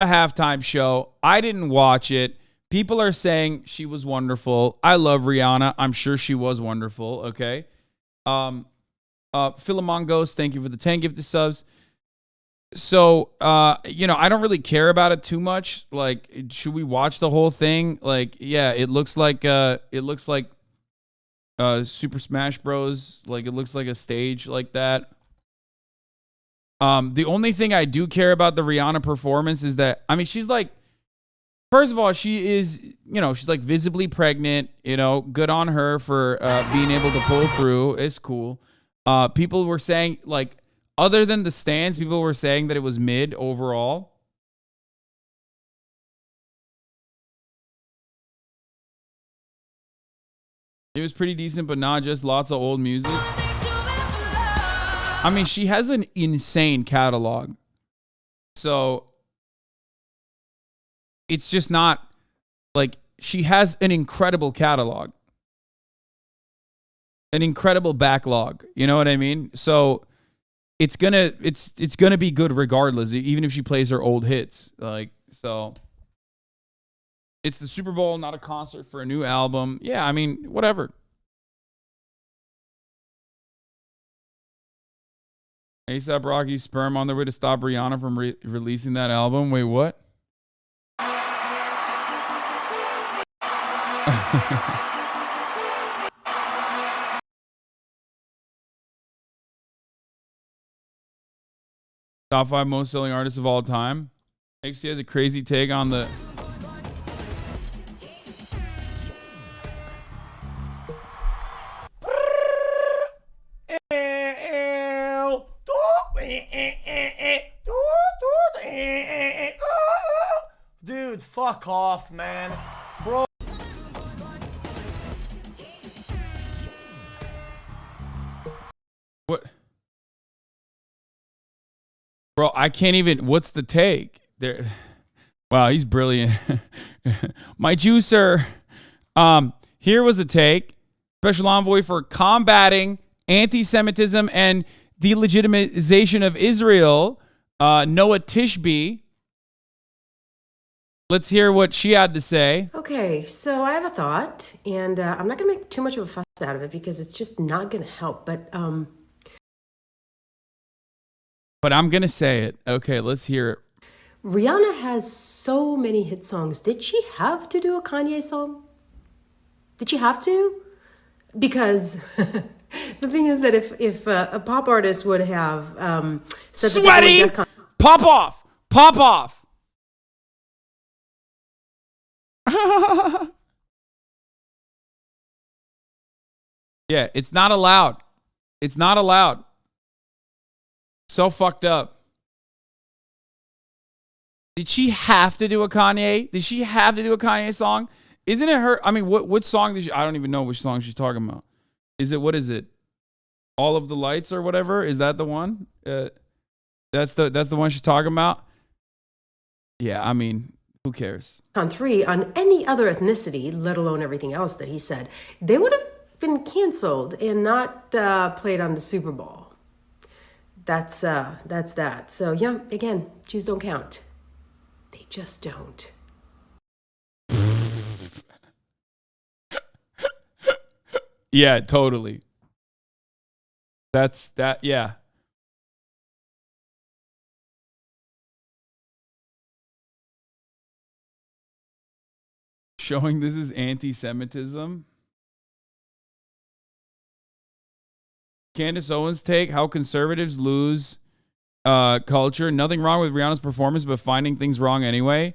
a halftime show. I didn't watch it. People are saying she was wonderful. I love Rihanna. I'm sure she was wonderful. Okay. Philemon Ghost, thank you for the 10 gifted subs. So, I don't really care about it too much. Like, should we watch the whole thing? Like, yeah, it looks like Super Smash Bros. Like, it looks like a stage like that. The only thing I do care about the Rihanna performance is that, I mean, she's like, first of all, she is, she's like visibly pregnant, good on her for being able to pull through. It's cool. People were saying, like, other than the stands, people were saying that it was mid overall. It was pretty decent, but not just lots of old music. I mean, she has an insane catalog. So it's just not like she has an incredible catalog, an incredible backlog. You know what I mean? So it's gonna be good regardless, even if she plays her old hits. Like, so it's the Super Bowl, not a concert for a new album. Yeah, I mean, whatever. A$AP Rocky's sperm on their way to stop Rihanna from releasing that album. Wait, what? Top 5 most selling artists of all time. XC has a crazy take on the... Dude, fuck off, man. Bro. What? Bro, I can't even... What's the take? There. Wow, he's brilliant. My juicer. Here was a take. Special envoy for combating anti-Semitism and delegitimization of Israel, Noah Tishby. Let's hear what she had to say. Okay, so I have a thought, and I'm not going to make too much of a fuss out of it because it's just not going to help. But I'm going to say it. Okay, let's hear it. Rihanna has so many hit songs. Did she have to do a Kanye song? Did she have to? Because the thing is that if a pop artist would have said Sweaty! That pop off! Pop off! Yeah, it's not allowed. It's not allowed. So fucked up. Did she have to do a Kanye? Did she have to do a Kanye song? Isn't it her? I mean, what song did she? I don't even know which song she's talking about. What is it? All of the Lights or whatever? Is that the one? That's the one she's talking about? Yeah, I mean, who cares? on 3 on any other ethnicity, let alone everything else that he said, they would have been canceled and not played on the Super Bowl. That's that. So yeah, again, Jews don't count. They just don't. Yeah, totally. That's that. Yeah. Showing this is anti-Semitism. Candace Owens' take, how conservatives lose culture. Nothing wrong with Rihanna's performance, but finding things wrong anyway.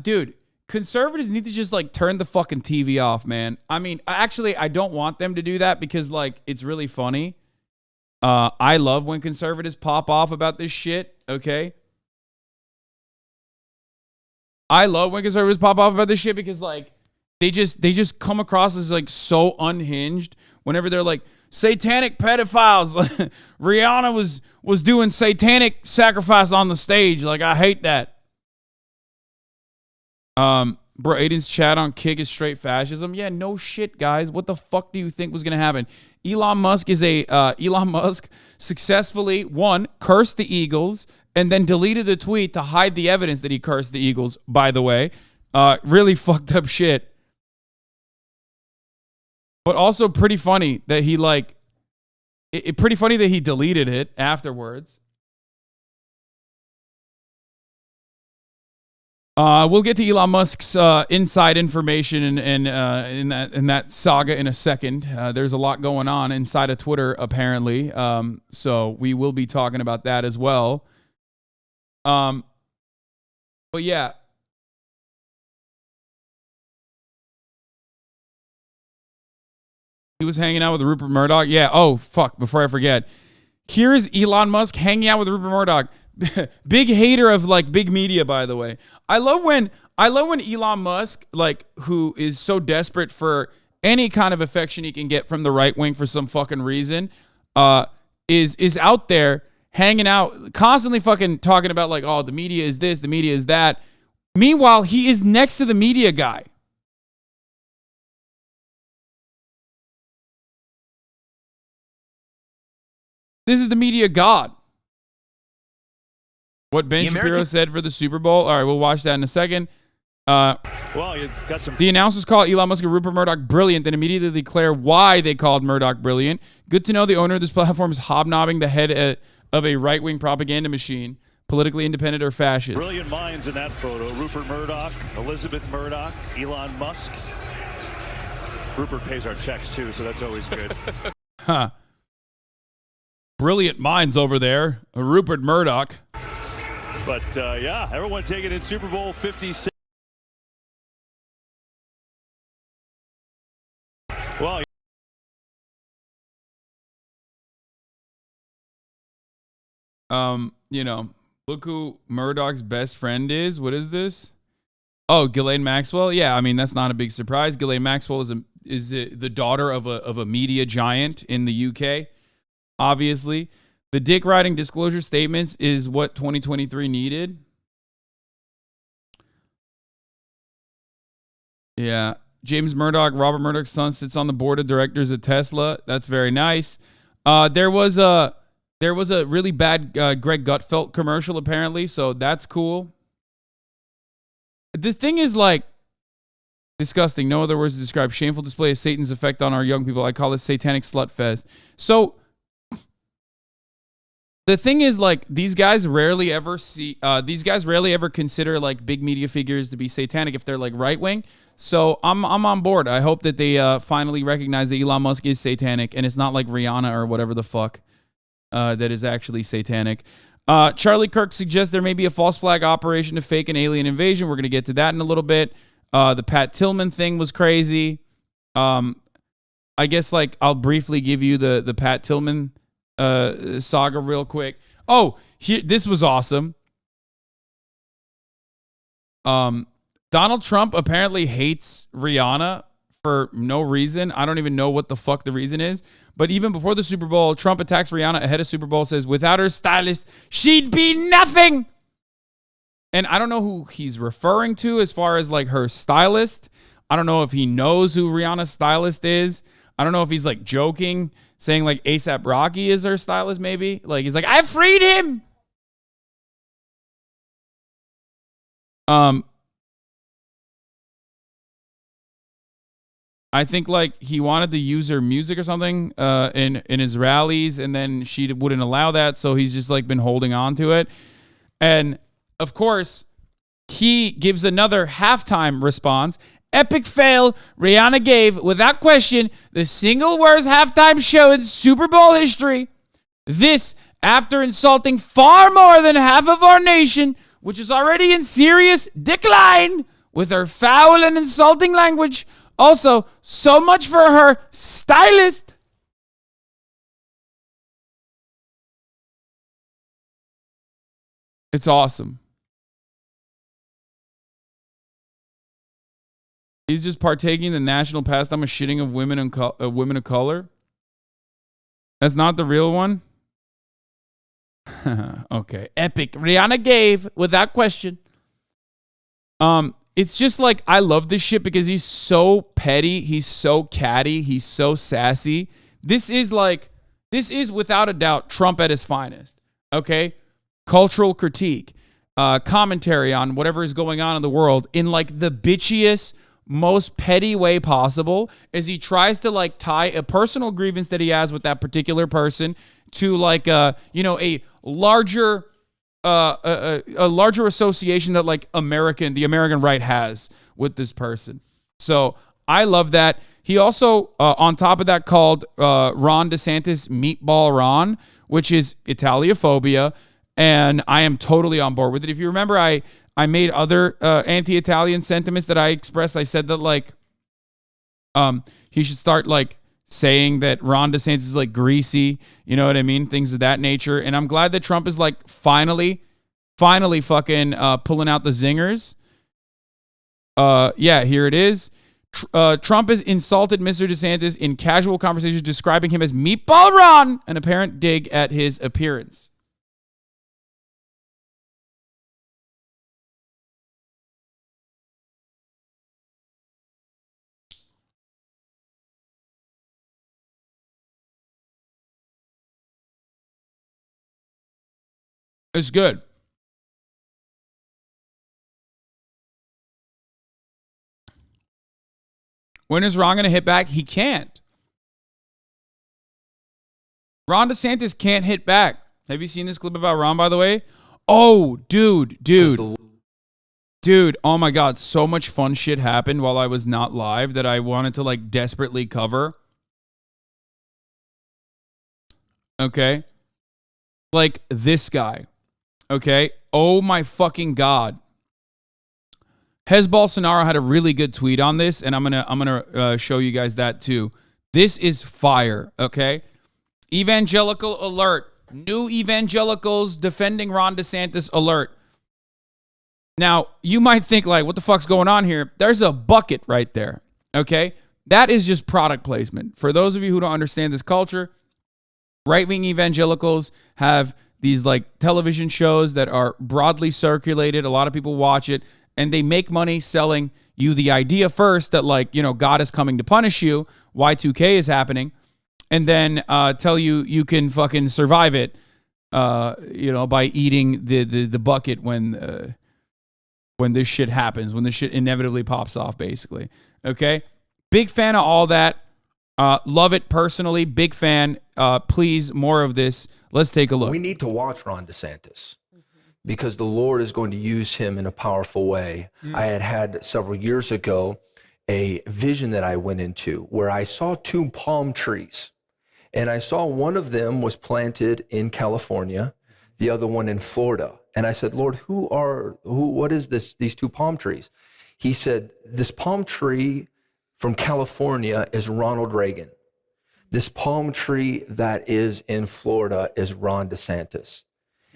Dude, conservatives need to just like turn the fucking TV off, man. I mean, actually, I don't want them to do that because like it's really funny. I love when conservatives pop off about this shit, okay? I love when conservatives pop off about this shit because like they just come across as like so unhinged whenever they're like satanic pedophiles. Rihanna was doing satanic sacrifice on the stage. Like, I hate that. Bro, Aiden's chat on Kick is straight fascism. Yeah, no shit, guys. What the fuck do you think was gonna happen? Elon Musk successfully, one, cursed the Eagles, and then deleted the tweet to hide the evidence that he cursed the Eagles, by the way. Really fucked up shit. But also pretty funny that he pretty funny that he deleted it afterwards. We'll get to Elon Musk's inside information in that saga in a second. There's a lot going on inside of Twitter, apparently. So we will be talking about that as well. But yeah. He was hanging out with Rupert Murdoch. Yeah. Oh, fuck. Before I forget. Here is Elon Musk hanging out with Rupert Murdoch. Big hater of like big media, by the way. I love when Elon Musk, like, who is so desperate for any kind of affection he can get from the right wing for some fucking reason, is out there hanging out, constantly fucking talking about like, oh, the media is this, the media is that. Meanwhile, he is next to the media guy. This is the media god. What Ben Shapiro said for the Super Bowl. All right, we'll watch that in a second. Well, you got some. The announcers call Elon Musk and Rupert Murdoch brilliant and immediately declare why they called Murdoch brilliant. Good to know the owner of this platform is hobnobbing the head of a right-wing propaganda machine, politically independent or fascist. Brilliant minds in that photo. Rupert Murdoch, Elizabeth Murdoch, Elon Musk. Rupert pays our checks, too, so that's always good. Huh. Brilliant minds over there. Rupert Murdoch. But, yeah, everyone taking in Super Bowl 56. Well, you know, look who Murdoch's best friend is. What is this? Oh, Ghislaine Maxwell. Yeah, I mean, that's not a big surprise. Ghislaine Maxwell is the daughter of a media giant in the UK. Obviously, the dick riding disclosure statements is what 2023 needed. Yeah. James Murdoch, Robert Murdoch's son, sits on the board of directors at Tesla. That's very nice. There was a really bad Greg Gutfeld commercial, apparently, so that's cool. The thing is, like, disgusting. No other words to describe. Shameful display of Satan's effect on our young people. I call it satanic slut fest. So the thing is, like, these guys rarely ever consider like big media figures to be satanic if they're like right wing. So I'm on board. I hope that they finally recognize that Elon Musk is satanic and it's not like Rihanna or whatever the fuck that is actually satanic. Charlie Kirk suggests there may be a false flag operation to fake an alien invasion. We're gonna get to that in a little bit. The Pat Tillman thing was crazy. I guess like I'll briefly give you the Pat Tillman saga real quick. Oh, this was awesome. Donald Trump apparently hates Rihanna for no reason. I don't even know what the fuck the reason is. But even before the Super Bowl, Trump attacks Rihanna ahead of Super Bowl, says, without her stylist, she'd be nothing. And I don't know who he's referring to as far as like her stylist. I don't know if he knows who Rihanna's stylist is. I don't know if he's like joking, saying like A$AP Rocky is her stylist, maybe. Like he's like, I freed him. I think like he wanted to use her music or something in his rallies, and then she wouldn't allow that, so he's just like been holding on to it. And of course, he gives another halftime response. Epic fail. Rihanna gave, without question, the single worst halftime show in Super Bowl history. This after insulting far more than half of our nation, which is already in serious decline, with her foul and insulting language. Also, so much for her stylist. It's awesome. He's just partaking in the national pastime of shitting of women of color. That's not the real one? Okay. Epic. Rihanna gave, without question. It's just like, I love this shit because he's so petty. He's so catty. He's so sassy. This is without a doubt Trump at his finest. Okay? cultural critique, commentary on whatever is going on in the world in like the bitchiest, most petty way possible, as he tries to like tie a personal grievance that he has with that particular person to like a larger association that like the American right has with this person. So I love that. He also, on top of that, called Ron DeSantis Meatball Ron, which is Italiaphobia, and I am totally on board with it. If you remember, I made other anti-Italian sentiments that I expressed. I said that like he should start like saying that Ron DeSantis is like greasy, you know what I mean? Things of that nature. And I'm glad that Trump is like finally fucking pulling out the zingers. Yeah, here it is. Trump has insulted Mr. DeSantis in casual conversations, describing him as Meatball Ron, an apparent dig at his appearance. It's good. When is Ron going to hit back? He can't. Ron DeSantis can't hit back. Have you seen this clip about Ron, by the way? Oh, dude. Oh my God. So much fun shit happened while I was not live that I wanted to like desperately cover. Okay. Like this guy. Okay. Oh my fucking God. Hez Bolsonaro had a really good tweet on this, and I'm gonna show you guys that too. This is fire, okay? Evangelical alert. New evangelicals defending Ron DeSantis alert. Now, you might think like, what the fuck's going on here? There's a bucket right there, okay? That is just product placement. For those of you who don't understand this culture, right-wing evangelicals have these like television shows that are broadly circulated. A lot of people watch it. And they make money selling you the idea first that like, God is coming to punish you. Y2K is happening. And then tell you you can fucking survive it, by eating the bucket when this shit happens, when this shit inevitably pops off, basically. Okay? Big fan of all that. Love it personally. Big fan. Please, more of this. Let's take a look. We need to watch Ron DeSantis, because the Lord is going to use him in a powerful way. I had several years ago a vision that I went into where I saw 2 palm trees, and I saw one of them was planted in California, the other one in Florida. And I said, Lord, what is this, these 2 palm trees? He said, this palm tree from California is Ronald Reagan. This palm tree that is in Florida is Ron DeSantis.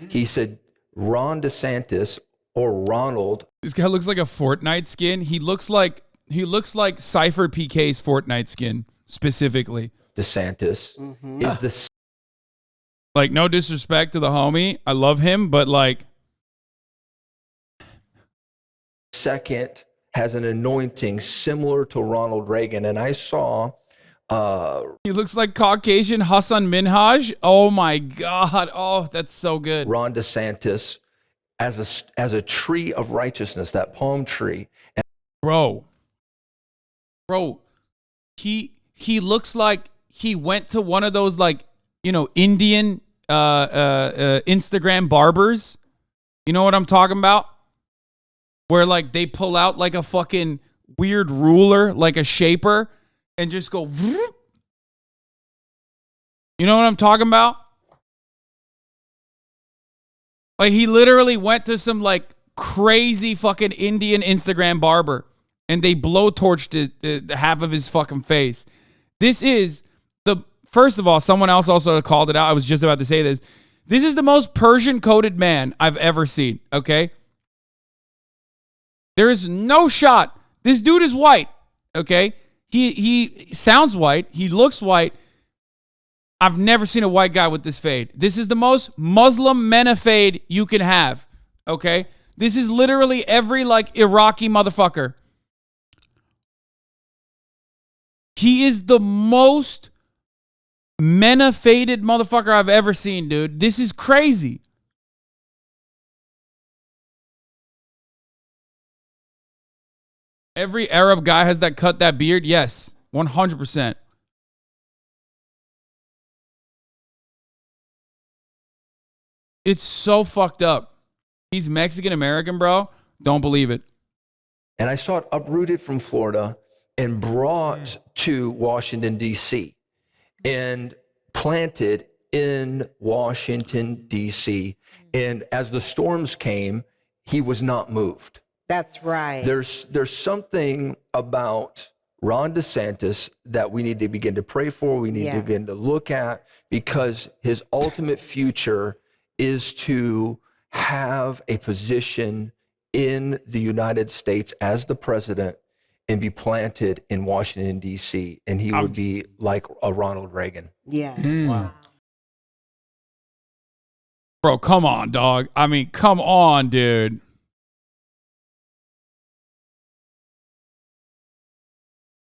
He said, Ron DeSantis or Ronald. This guy looks like a Fortnite skin. He looks like Cypher PK's Fortnite skin specifically. DeSantis is the like, no disrespect to the homie. I love him, but like second has an anointing similar to Ronald Reagan. And I saw he looks like Caucasian Hasan Minhaj. Oh my God. Oh, that's so good. Ron DeSantis as a tree of righteousness, that palm tree. And Bro, he looks like he went to one of those like, Indian Instagram barbers. You know what I'm talking about? Where like they pull out like a fucking weird ruler, like a shaper, and just go, vroom. You know what I'm talking about? Like he literally went to some like crazy fucking Indian Instagram barber and they blowtorched the half of his fucking face. This is first of all, someone else also called it out. I was just about to say this. This is the most Persian coated man I've ever seen. Okay. There is no shot. This dude is white. Okay. He sounds white. He looks white. I've never seen a white guy with this fade. This is the most Muslim mena fade you can have. Okay? This is literally every like Iraqi motherfucker. He is the most mena faded motherfucker I've ever seen, dude. This is crazy. Every Arab guy has that cut, that beard. Yes, 100%. It's so fucked up. He's Mexican American, bro. Don't believe it. And I saw it uprooted from Florida and brought to Washington, D.C. and planted in Washington, D.C. And as the storms came, he was not moved. That's right. There's something about Ron DeSantis that we need to begin to pray for. We need to begin to look at, because his ultimate future is to have a position in the United States as the president and be planted in Washington, D.C. And he would be like a Ronald Reagan. Yes. Wow. Bro, come on, dog. I mean, come on, dude.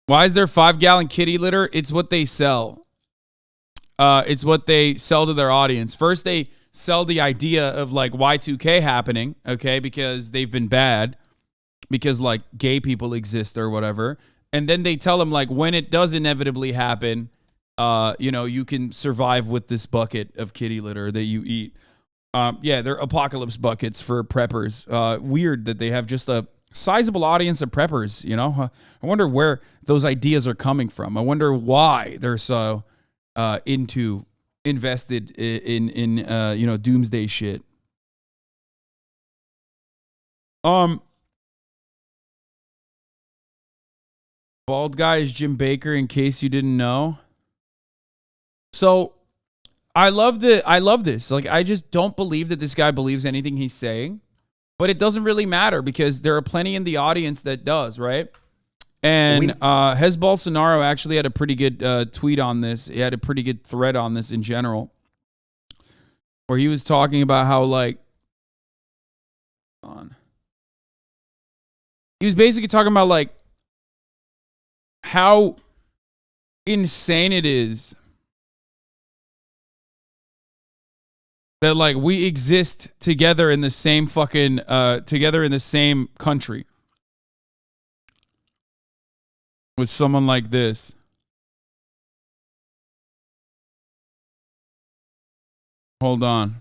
Why is there 5-gallon kitty litter? It's what they sell. It's what they sell to their audience. First, they sell the idea of like Y2K happening, okay, because they've been bad, because like gay people exist or whatever. And then they tell them like when it does inevitably happen, you can survive with this bucket of kitty litter that you eat. Yeah, they're apocalypse buckets for preppers. Weird that they have just a sizable audience of preppers, you know? I wonder where those ideas are coming from. I wonder why they're so invested in doomsday shit. Bald guy is Jim Baker, in case you didn't know. So I love this. Like, I just don't believe that this guy believes anything he's saying. But it doesn't really matter, because there are plenty in the audience that does, right? And Hez Bolsonaro actually had a pretty good tweet on this. He had a pretty good thread on this in general, where he was talking about how, like, he was basically talking about, like, how insane it is that, like, we exist together in the same fucking, together in the same country with someone like this. Hold on.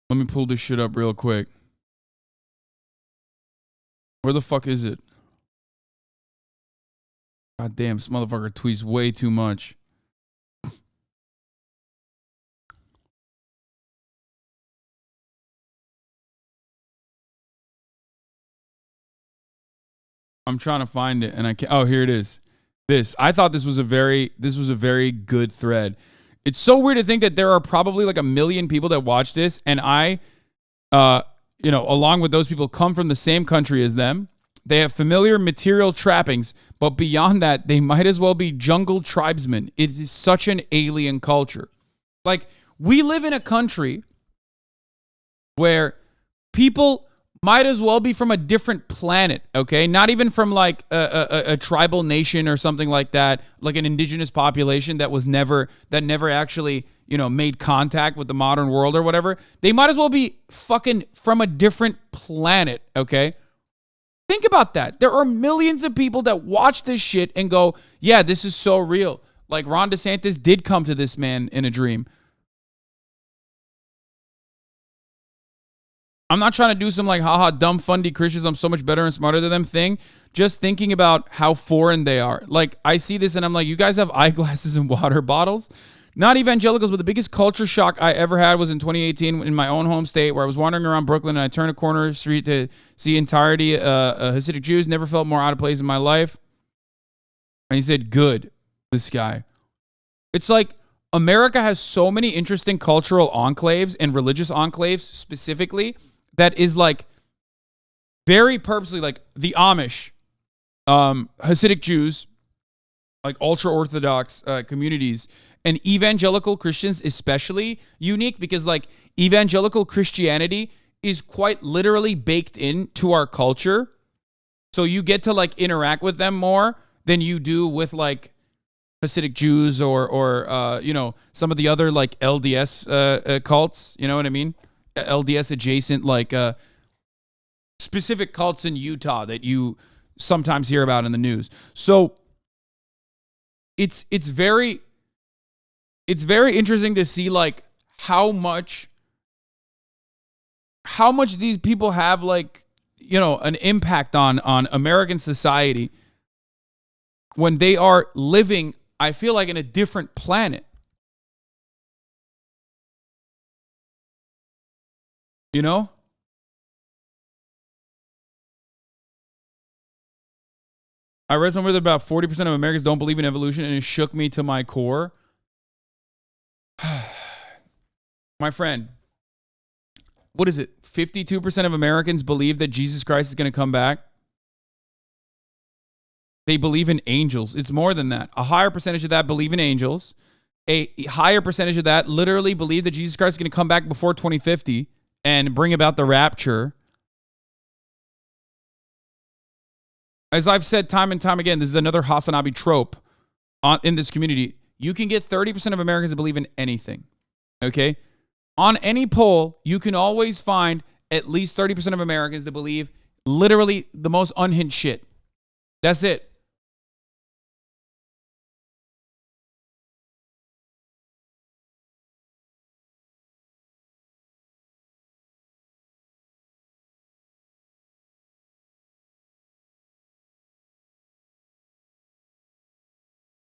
Let me pull this shit up real quick. Where the fuck is it? God damn, this motherfucker tweets way too much. I'm trying to find it, and I can't. Oh, here it is. I thought this was a very good thread. It's so weird to think that there are probably like 1 million people that watch this, and I, along with those people, come from the same country as them. They have familiar material trappings, but beyond that, they might as well be jungle tribesmen. It is such an alien culture. Like, we live in a country where people might as well be from a different planet, okay? Not even from like a tribal nation or something like that, like an indigenous population that never actually, made contact with the modern world or whatever. They might as well be fucking from a different planet, okay? Think about that. There are millions of people that watch this shit and go, yeah, this is so real. Like, Ron DeSantis did come to this man in a dream. I'm not trying to do some like, haha, dumb, fundy Christians, I'm so much better and smarter than them thing. Just thinking about how foreign they are. Like, I see this and I'm like, you guys have eyeglasses and water bottles? Not evangelicals, but the biggest culture shock I ever had was in 2018 in my own home state, where I was wandering around Brooklyn and I turned a corner street to see entirety Hasidic Jews. Never felt more out of place in my life. And he said, good, this guy. It's like, America has so many interesting cultural enclaves and religious enclaves specifically, that is like very purposely, like the Amish, Hasidic Jews, like ultra-Orthodox communities, and evangelical Christians especially unique, because like evangelical Christianity is quite literally baked into our culture. So you get to like interact with them more than you do with like Hasidic Jews or some of the other like LDS cults, you know what I mean? LDS adjacent, like specific cults in Utah that you sometimes hear about in the news. So it's very interesting to see like how much these people have like, you know, an impact on American society when they are living, I feel like, in a different planet. You know? I read somewhere that about 40% of Americans don't believe in evolution, and it shook me to my core. My friend, what is it? 52% of Americans believe that Jesus Christ is going to come back. They believe in angels. It's more than that. A higher percentage of that believe in angels. A higher percentage of that literally believe that Jesus Christ is going to come back before 2050 and bring about the rapture. As I've said time and time again, this is another HasanAbi trope in this community. You can get 30% of Americans to believe in anything. Okay? On any poll, you can always find at least 30% of Americans that believe literally the most unhinged shit. That's it.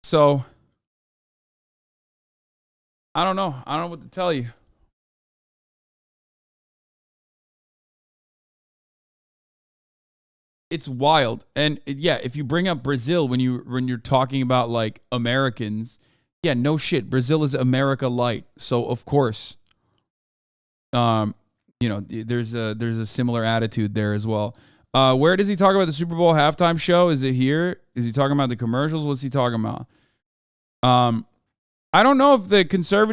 So, I don't know. I don't know what to tell you. It's wild. And yeah, if you bring up Brazil when you're talking about like Americans, yeah, no shit. Brazil is America light. So of course, you know, there's a similar attitude there as well. Where does he talk about the Super Bowl halftime show? Is it here? Is he talking about the commercials? What's he talking about? I don't know if the conservatives